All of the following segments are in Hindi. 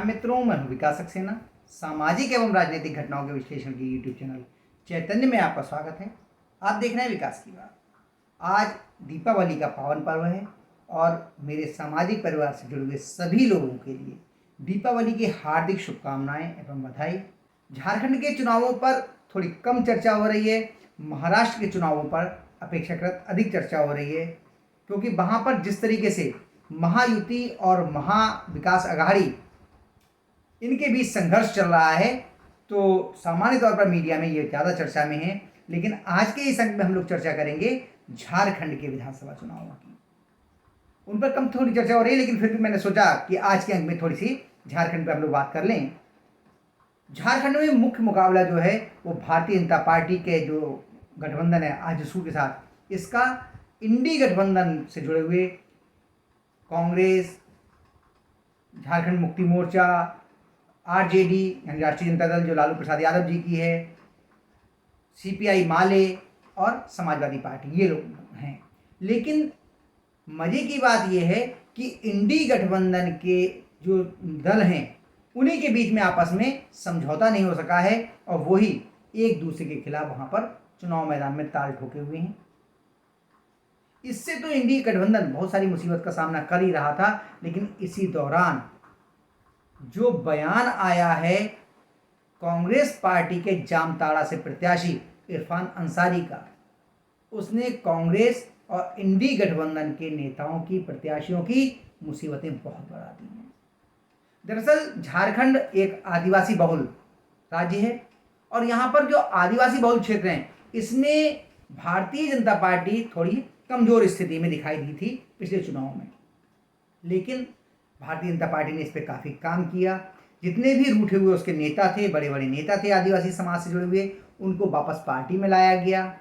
मित्रों, मैं हूं विकास सक्सेना। सामाजिक एवं राजनीतिक घटनाओं के विश्लेषण के यूट्यूब चैनल चैतन्य में आपका स्वागत है। आप देख रहे हैं विकास की बात। आज दीपावली का पावन पर्व है और मेरे सामाजिक परिवार से जुड़े हुए सभी लोगों के लिए दीपावली की हार्दिक शुभकामनाएं एवं बधाई। झारखंड के चुनावों पर थोड़ी कम चर्चा हो रही है, महाराष्ट्र के चुनावों पर अपेक्षाकृत अधिक चर्चा हो रही है, क्योंकि वहाँ पर जिस तरीके से महायुति और महाविकास अघाड़ी इनके बीच संघर्ष चल रहा है, तो सामान्य तौर पर मीडिया में ये ज़्यादा चर्चा में है। लेकिन आज के इस अंक में हम लोग चर्चा करेंगे झारखंड के विधानसभा चुनावों की। उन पर कम थोड़ी चर्चा हो रही है, लेकिन फिर भी मैंने सोचा कि आज के अंक में थोड़ी सी झारखंड पर हम लोग बात कर लें। झारखंड में मुख्य मुकाबला जो है वो भारतीय जनता पार्टी के जो गठबंधन है आजसू के साथ, इसका इंडी गठबंधन से जुड़े हुए कांग्रेस, झारखंड मुक्ति मोर्चा, आरजेडी यानी राष्ट्रीय जनता दल जो लालू प्रसाद यादव जी की है, सीपीआई माले और समाजवादी पार्टी, ये लोग हैं। लेकिन मजे की बात यह है कि इंडी गठबंधन के जो दल हैं उन्हीं के बीच में आपस में समझौता नहीं हो सका है और वही एक दूसरे के खिलाफ वहां पर चुनाव मैदान में ताल ठोके हुए हैं। इससे तो इंडी गठबंधन बहुत सारी मुसीबत का सामना कर ही रहा था, लेकिन इसी दौरान जो बयान आया है कांग्रेस पार्टी के जामताड़ा से प्रत्याशी इरफान अंसारी का, उसने कांग्रेस और इंडी गठबंधन के नेताओं की, प्रत्याशियों की मुसीबतें बहुत बढ़ा दी हैं। दरअसल झारखंड एक आदिवासी बहुल राज्य है और यहाँ पर जो आदिवासी बहुल क्षेत्र हैं, इसमें भारतीय जनता पार्टी थोड़ी कमजोर स्थिति में दिखाई दी थी पिछले चुनाव में। लेकिन भारतीय जनता पार्टी ने इस पर काफ़ी काम किया। जितने भी रूठे हुए उसके नेता थे, बड़े बड़े नेता थे आदिवासी समाज से जुड़े हुए, उनको वापस पार्टी में लाया गया।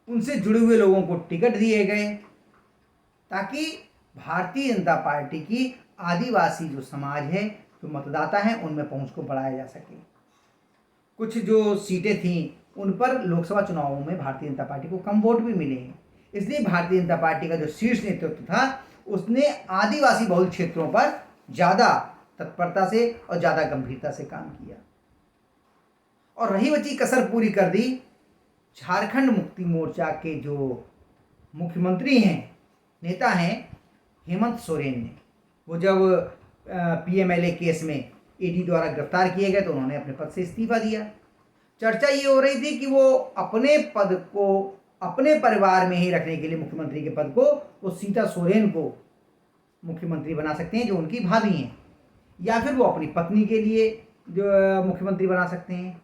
उनसे जुड़े हुए लोगों को टिकट दिए गए ताकि भारतीय जनता पार्टी की आदिवासी जो समाज है, जो मतदाता हैं, उनमें पहुंच को बढ़ाया जा सके। कुछ जो सीटें थीं उन पर लोकसभा चुनावों में भारतीय जनता पार्टी को कम वोट भी मिले हैं। इसलिए भारतीय जनता पार्टी का जो शीर्ष नेतृत्व था उसने आदिवासी बहुल क्षेत्रों पर ज़्यादा तत्परता से और ज़्यादा गंभीरता से काम किया। और रही बची कसर पूरी कर दी झारखंड मुक्ति मोर्चा के जो मुख्यमंत्री हैं, नेता हैं, हेमंत सोरेन ने। वो जब पीएमएलए केस में ईडी द्वारा गिरफ्तार किए गए तो उन्होंने अपने पद से इस्तीफा दिया। चर्चा ये हो रही थी कि वो अपने पद को अपने परिवार में ही रखने के लिए मुख्यमंत्री के पद को वो सीता सोरेन को मुख्यमंत्री बना सकते हैं जो उनकी भाभी हैं, या फिर वो अपनी पत्नी के लिए जो मुख्यमंत्री बना सकते हैं।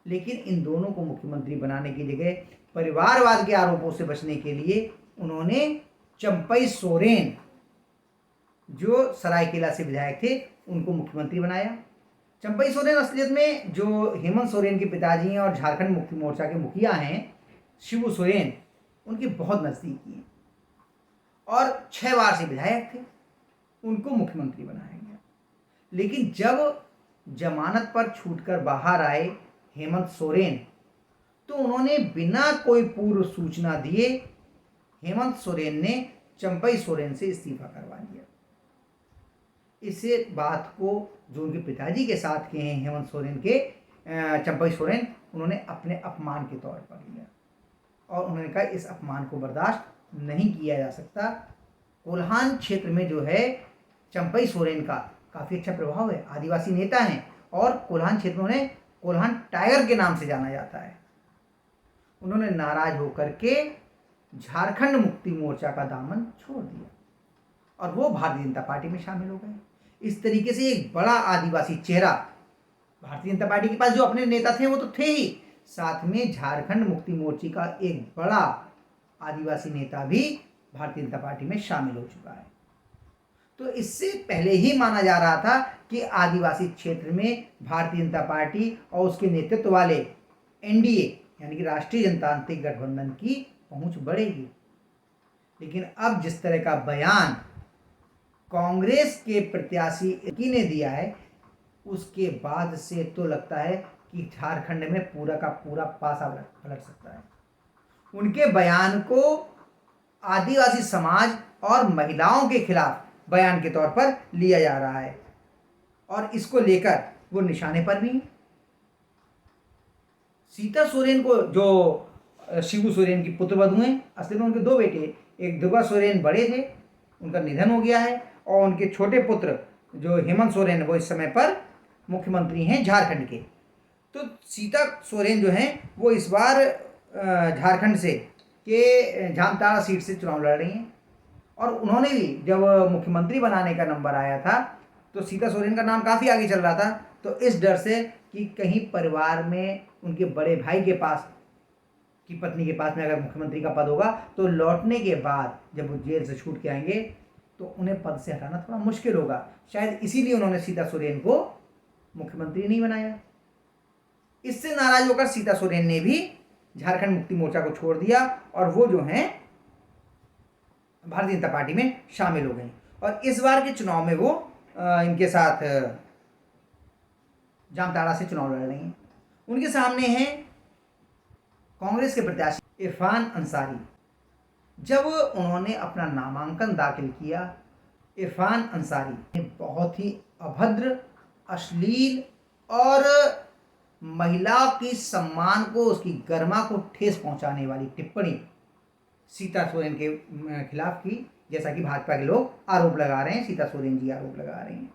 लेकिन इन दोनों को मुख्यमंत्री बनाने की जगह परिवारवाद के आरोपों से बचने के लिए उन्होंने चंपई सोरेन, जो सरायकेला से विधायक थे, उनको मुख्यमंत्री बनाया। चंपई सोरेन असलियत में जो हेमंत सोरेन के पिताजी हैं और झारखंड मुक्ति मोर्चा के मुखिया हैं शिबू सोरेन, उनके बहुत नज़दीकी हैं और 6 बार से विधायक थे। उनको मुख्यमंत्री बनाया गया। लेकिन जब जमानत पर छूटकर बाहर आए हेमंत सोरेन, तो उन्होंने बिना कोई पूर्व सूचना दिए हेमंत सोरेन ने चंपई सोरेन से इस्तीफा करवा लिया। इसे बात को जो उनके पिताजी के साथ के हैं हेमंत सोरेन के, चंपई सोरेन, उन्होंने अपने अपमान के तौर पर लिया और उन्होंने कहा इस अपमान को बर्दाश्त नहीं किया जा सकता। कोल्हान क्षेत्र में जो है चंपई सोरेन का काफ़ी अच्छा प्रभाव है, आदिवासी नेता हैं और कोल्हान क्षेत्र में उन्हें कोल्हान टाइगर के नाम से जाना जाता है। उन्होंने नाराज होकर के झारखंड मुक्ति मोर्चा का दामन छोड़ दिया और वो भारतीय जनता पार्टी में शामिल हो गए। इस तरीके से एक बड़ा आदिवासी चेहरा, भारतीय जनता पार्टी के पास जो अपने नेता थे वो तो थे ही, साथ में झारखंड मुक्ति मोर्चा का एक बड़ा आदिवासी नेता भी भारतीय जनता पार्टी में शामिल हो चुका है। तो इससे पहले ही माना जा रहा था कि आदिवासी क्षेत्र में भारतीय जनता पार्टी और उसके नेतृत्व वाले एनडीए यानी कि राष्ट्रीय जनतांत्रिक गठबंधन की पहुंच बढ़ेगी। लेकिन अब जिस तरह का बयान कांग्रेस के प्रत्याशी ने दिया है, उसके बाद से तो लगता है कि झारखंड में पूरा का पूरा पासा पलट सकता है। उनके बयान को आदिवासी समाज और महिलाओं के खिलाफ बयान के तौर पर लिया जा रहा है और इसको लेकर वो निशाने पर भी हैं। सीता सोरेन को जो शिबू सोरेन की पुत्रवधू हैं, असल में उनके दो बेटे, एक दुर्गा सोरेन बड़े थे, उनका निधन हो गया है, और उनके छोटे पुत्र जो हेमंत सोरेन वो इस समय पर मुख्यमंत्री हैं झारखंड के। तो सीता सोरेन जो हैं वो इस बार झारखंड से के जामताड़ा सीट से चुनाव लड़ रही हैं। और उन्होंने भी जब मुख्यमंत्री बनाने का नंबर आया था तो सीता सोरेन का नाम काफ़ी आगे चल रहा था। तो इस डर से कि कहीं परिवार में उनके बड़े भाई के पास की पत्नी के पास में अगर मुख्यमंत्री का पद होगा तो लौटने के बाद जब वो जेल से छूट के आएंगे तो उन्हें पद से हटाना थोड़ा मुश्किल होगा। शायद इसीलिए उन्होंने सीता सोरेन को मुख्यमंत्री नहीं बनाया। इससे नाराज होकर सीता सोरेन ने भी झारखंड मुक्ति मोर्चा को छोड़ दिया और वो जो हैं भारतीय जनता पार्टी में शामिल हो गई। और इस बार के चुनाव में वो इनके साथ जामताड़ा से चुनाव लड़ रही हैं। उनके सामने हैं कांग्रेस के प्रत्याशी इरफान अंसारी। जब उन्होंने अपना नामांकन दाखिल किया, इरफान अंसारी ने बहुत ही अभद्र, अश्लील और महिला की सम्मान को, उसकी गरिमा को ठेस पहुंचाने वाली टिप्पणी सीता सोरेन के खिलाफ की, जैसा कि भाजपा के लोग आरोप लगा रहे हैं, सीता सोरेन जी आरोप लगा रहे हैं।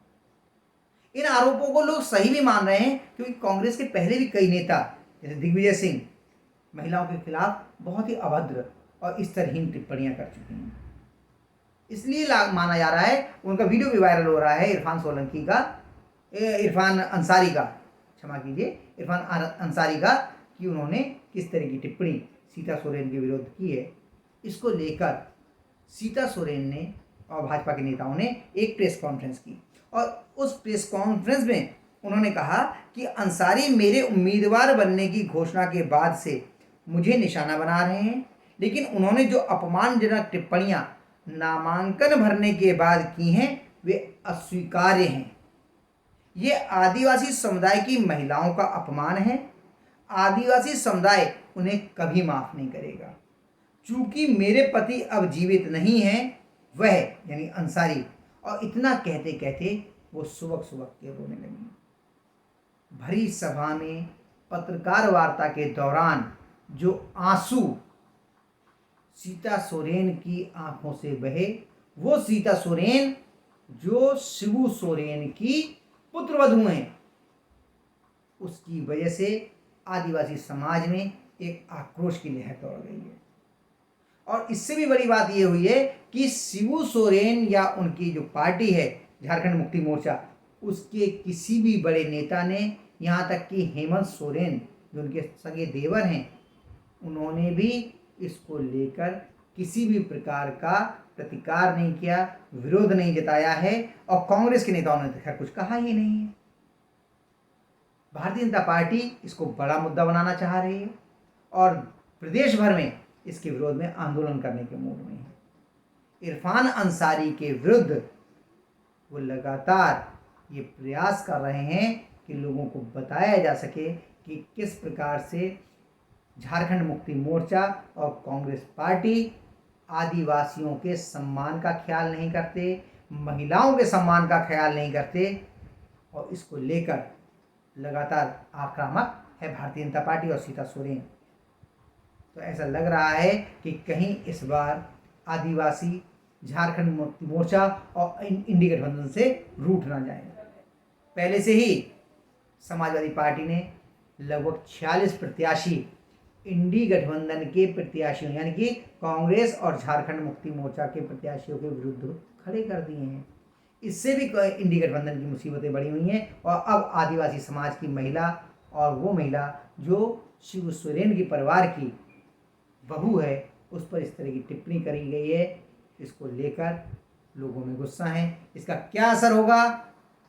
इन आरोपों को लोग सही भी मान रहे हैं क्योंकि कांग्रेस के पहले भी कई नेता जैसे दिग्विजय सिंह महिलाओं के खिलाफ बहुत ही अभद्र और स्तरहीन टिप्पणियां कर चुके हैं। इसलिए माना जा रहा है, उनका वीडियो भी वायरल हो रहा है इरफान अंसारी का, क्षमा कीजिए, इरफान अंसारी का, कि उन्होंने किस तरह की टिप्पणी सीता सोरेन के विरुद्ध की है। इसको लेकर सीता सोरेन ने और भाजपा के नेताओं ने एक प्रेस कॉन्फ्रेंस की और उस प्रेस कॉन्फ्रेंस में उन्होंने कहा कि अंसारी मेरे उम्मीदवार बनने की घोषणा के बाद से मुझे निशाना बना रहे हैं, लेकिन उन्होंने जो अपमानजनक टिप्पणियां नामांकन भरने के बाद की हैं वे अस्वीकार्य हैं। ये आदिवासी समुदाय की महिलाओं का अपमान है। आदिवासी समुदाय उन्हें कभी माफ नहीं करेगा। चूंकि मेरे पति अब जीवित नहीं हैं, वह यानी अंसारी, और इतना कहते कहते वो सुबक सुबक के रोने लगी। भरी सभा में पत्रकार वार्ता के दौरान जो आंसू सीता सोरेन की आंखों से बहे, वो सीता सोरेन जो शिबू सोरेन की पुत्रवधू हैं, उसकी वजह से आदिवासी समाज में एक आक्रोश की लहर दौड़ गई है। और इससे भी बड़ी बात ये हुई है कि शिबू सोरेन या उनकी जो पार्टी है झारखंड मुक्ति मोर्चा, उसके किसी भी बड़े नेता ने, यहाँ तक कि हेमंत सोरेन जो उनके सगे देवर हैं, उन्होंने भी इसको लेकर किसी भी प्रकार का प्रतिकार नहीं किया, विरोध नहीं जताया है, और कांग्रेस के नेताओं ने तो खैर कुछ कहा ही नहीं है। भारतीय जनता पार्टी इसको बड़ा मुद्दा बनाना चाह रही है और प्रदेश भर में इसके विरोध में आंदोलन करने के मूड में है। इरफान अंसारी के विरुद्ध वो लगातार ये प्रयास कर रहे हैं कि लोगों को बताया जा सके कि किस प्रकार से झारखंड मुक्ति मोर्चा और कांग्रेस पार्टी आदिवासियों के सम्मान का ख्याल नहीं करते, महिलाओं के सम्मान का ख्याल नहीं करते, और इसको लेकर लगातार आक्रामक है भारतीय जनता पार्टी और सीता सोरेन। तो ऐसा लग रहा है कि कहीं इस बार आदिवासी झारखंड मुक्ति मोर्चा और इंडी गठबंधन से रूठ ना जाए। पहले से ही समाजवादी पार्टी ने लगभग 46 प्रत्याशी इंडी गठबंधन के प्रत्याशियों यानी कि कांग्रेस और झारखंड मुक्ति मोर्चा के प्रत्याशियों के विरुद्ध खड़े कर दिए हैं। इससे भी इंडी गठबंधन की मुसीबतें बढ़ी हुई हैं और अब आदिवासी समाज की महिला, और वो महिला जो शिबू सोरेन के परिवार की बहू है, उस पर इस तरह की टिप्पणी करी गई है। इसको लेकर लोगों में गुस्सा है। इसका क्या असर होगा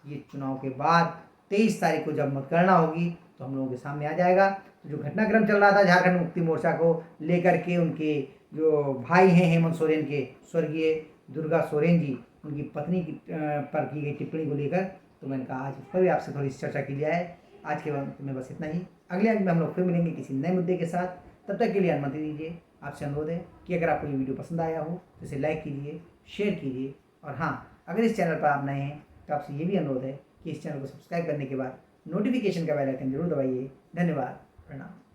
ये चुनाव के बाद 23 तारीख को जब मतगणना होगी तो हम लोगों के सामने आ जाएगा। तो जो घटनाक्रम चल रहा था झारखंड मुक्ति मोर्चा को लेकर के, उनके जो भाई हैं हेमंत सोरेन के, स्वर्गीय दुर्गा सोरेन जी, उनकी पत्नी की पर की गई टिप्पणी को लेकर, तो मैंने कहा आज इस पर भी आपसे थोड़ी चर्चा की जाए। आज के वक्त में बस इतना ही। अगले अंक में हम लोग फिर मिलेंगे किसी नए मुद्दे के साथ। तब तक के लिए अनुमति दीजिए। आपसे अनुरोध है कि अगर आपको ये वीडियो पसंद आया हो तो इसे लाइक कीजिए, शेयर कीजिए, और हाँ, अगर इस चैनल पर आप नए हैं तो आपसे ये भी अनुरोध है कि इस चैनल को सब्सक्राइब करने के बाद नोटिफिकेशन का बेल आइकन जरूर दबाइए। धन्यवाद, प्रणाम।